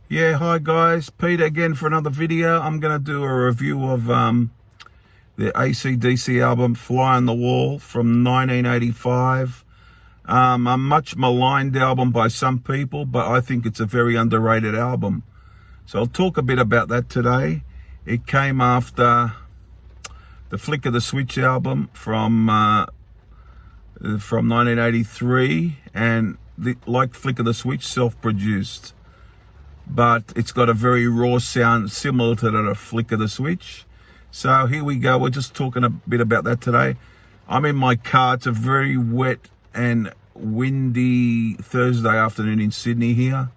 Yeah, hi guys, Peter again for another video. I'm going to do a review of the AC/DC album Fly on the Wall from 1985. A much maligned album by some people, but I think it's a very underrated album. So I'll talk a bit about that today. It came after the Flick of the Switch album from 1983, and like Flick of the Switch, self-produced. But it's got a very raw sound similar to that of Flick of the Switch. So here we go. We're just talking a bit about that today. I'm in my car. It's a very wet and windy Thursday afternoon in Sydney here.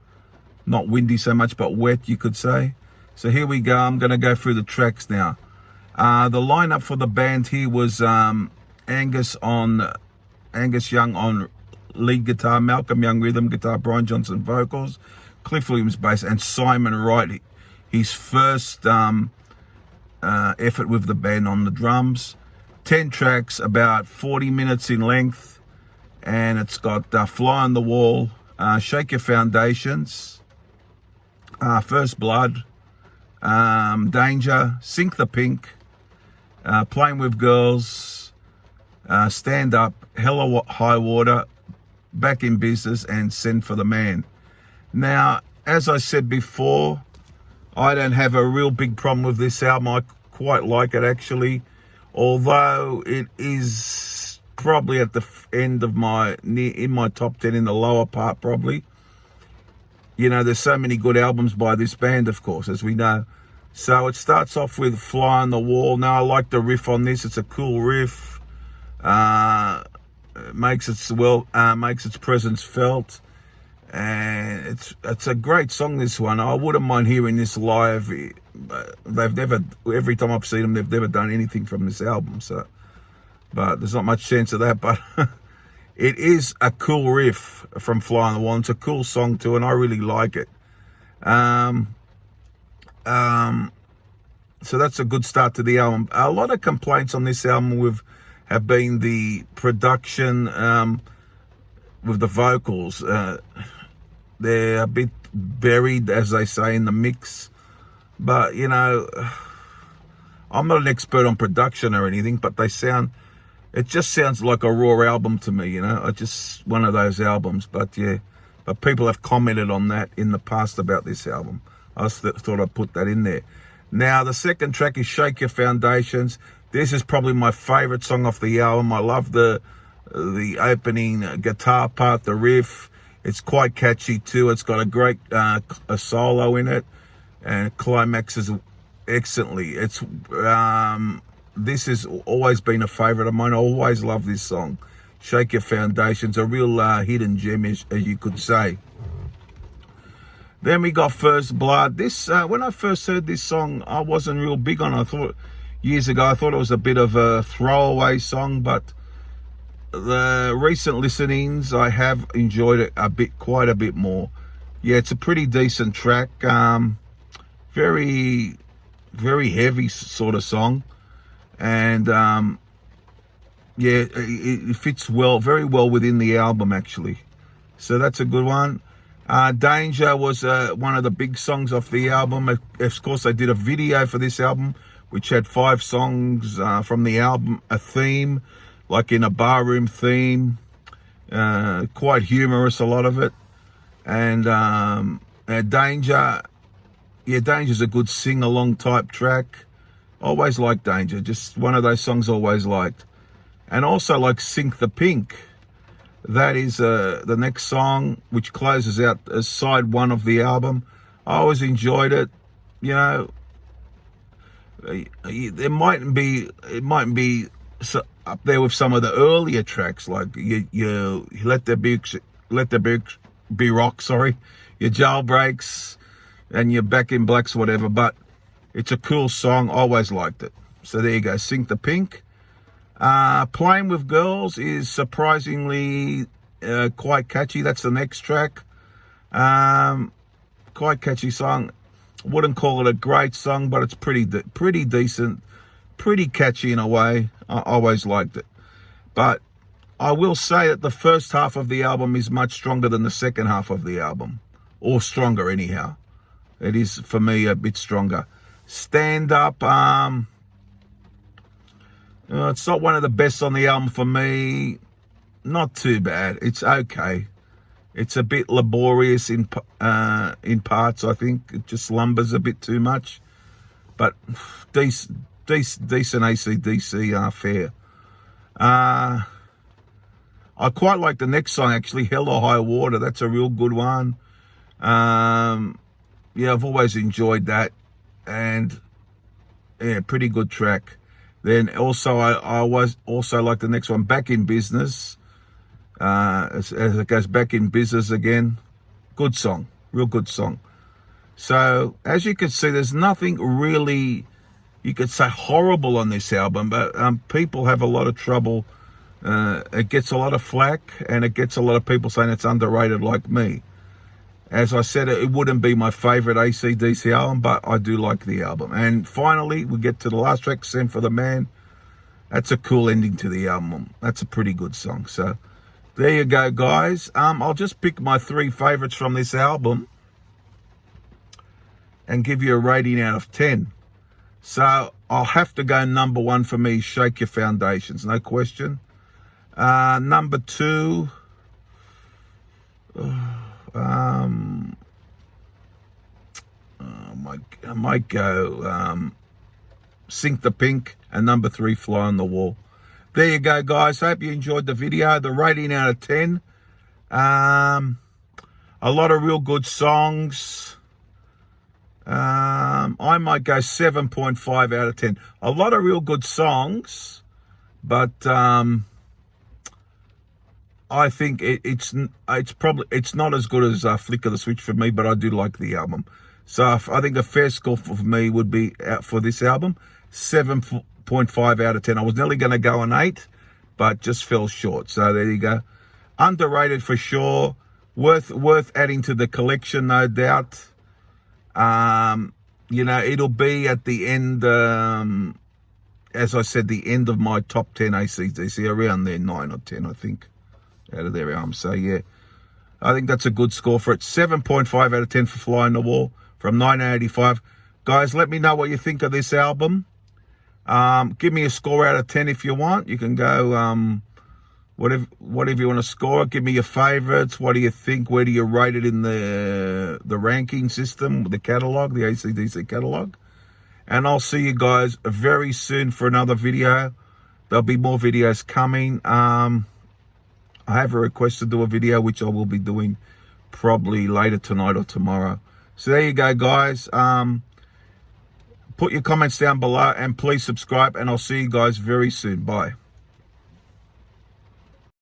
Not windy so much, but wet, you could say. So here we go. I'm going to go through the tracks now. The lineup for the band here was Angus Young on lead guitar, Malcolm Young rhythm guitar, Brian Johnson vocals, Cliff Williams bass, and Simon Wright, his first effort with the band, on the drums. 10 tracks, about 40 minutes in length, and it's got Fly on the Wall, Shake Your Foundations, First Blood, Danger, Sink the Pink, Playing with Girls, Stand Up, Hell or High Water, Back in Business, and Send for the Man. Now, as I said before, I don't have a real big problem with this album. I quite like it, actually, although it is probably at the end of in my top 10, in the lower part probably. You know, there's so many good albums by this band, of course, as we know. So it starts off with Fly on the Wall. Now, I like the riff on this. It's a cool riff. Makes its presence felt. And it's a great song, this one. I wouldn't mind hearing this live. Every time I've seen them, they've never done anything from this album. So, but there's not much chance of that. But it is a cool riff from Fly on the Wall. It's a cool song too, and I really like it. So that's a good start to the album. A lot of complaints on this album have been the production with the vocals. They're a bit buried, as they say, in the mix. But, you know, I'm not an expert on production or anything, but it just sounds like a raw album to me, you know. It's just one of those albums. But, yeah, but people have commented on that in the past about this album. I thought I'd put that in there. Now, the second track is Shake Your Foundations. This is probably my favorite song off the album. I love the opening guitar part, the riff. It's quite catchy too. It's got a great a solo in it, and it climaxes excellently. This has always been a favorite of mine. I always love this song, Shake Your Foundations, a real hidden gem, as you could say. Then we got First Blood. This when I first heard this song, I wasn't real big on it. I thought years ago, I thought it was a bit of a throwaway song, but the recent listenings, I have enjoyed it quite a bit more. Yeah, it's a pretty decent track. Very, very heavy sort of song, and yeah, it fits very well within the album, actually. So that's a good one. Danger was one of the big songs off the album. Of course, they did a video for this album, which had 5 songs from the album, a theme, like in a barroom theme, quite humorous, a lot of it. And Danger, yeah, Danger's a good sing-along type track. Always liked Danger, just one of those songs I always liked. And also like Sink the Pink. That is the next song, which closes out as side 1 of the album. I always enjoyed it, you know. It mightn't be up there with some of the earlier tracks, like you let there be rock, sorry, your Jailbreaks and your Back in Blacks, whatever. But it's a cool song. Always liked it. So there you go, Sink the Pink. Playing with Girls is surprisingly quite catchy. That's the next track. Quite catchy song. Wouldn't call it a great song, but it's pretty decent, pretty catchy in a way. I always liked it. But I will say that the first half of the album is much stronger than the second half of the album, or stronger anyhow. It is, for me, a bit stronger. Stand Up, it's not one of the best on the album for me. Not too bad. It's okay. It's a bit laborious in parts, I think. It just lumbers a bit too much. But decent AC/DC fair. I quite like the next song, actually, Hell or High Water. That's a real good one. Yeah, I've always enjoyed that. And, yeah, pretty good track. Then also, I was also like the next one, Back in Business. As it goes back in business again. Good song. Real good song. So, as you can see, there's nothing really, you could say, horrible on this album. But people have a lot of trouble. It gets a lot of flack. And it gets a lot of people saying it's underrated like me. As I said, it wouldn't be my favourite AC/DC album, but I do like the album. And finally, we get to the last track, Send for the Man. That's a cool ending to the album. That's a pretty good song. So, there you go, guys. I'll just pick my 3 favourites from this album and give you a rating out of 10. So, I'll have to go number 1 for me, Shake Your Foundations, no question. Number 2... I might go Sink the Pink, and number 3, Fly on the Wall. There you go, guys. Hope you enjoyed the video. The rating out of 10. A lot of real good songs. I might go 7.5 out of 10. A lot of real good songs, but I think it's not as good as Flick of the Switch for me, but I do like the album. So I think a fair score for me would be for this album 7.5 out of 10. I was nearly going to go an 8, but just fell short. So there you go. Underrated for sure. Worth adding to the collection, no doubt. You know, it'll be at the end. As I said, the end of my top 10 AC/DC, around there, 9 or 10, I think, out of their albums. So yeah, I think that's a good score for it. 7.5 out of 10 for Fly on the Wall from 1985. Guys, let me know what you think of this album. Give me a score out of 10 if you want. You can go whatever you want to score. Give me your favorites. What do you think? Where do you rate it in the ranking system, the catalog, the AC/DC catalog? And I'll see you guys very soon for another video. There'll be more videos coming. I have a request to do a video, which I will be doing probably later tonight or tomorrow. So there you go, guys. Put your comments down below and please subscribe, and I'll see you guys very soon. Bye.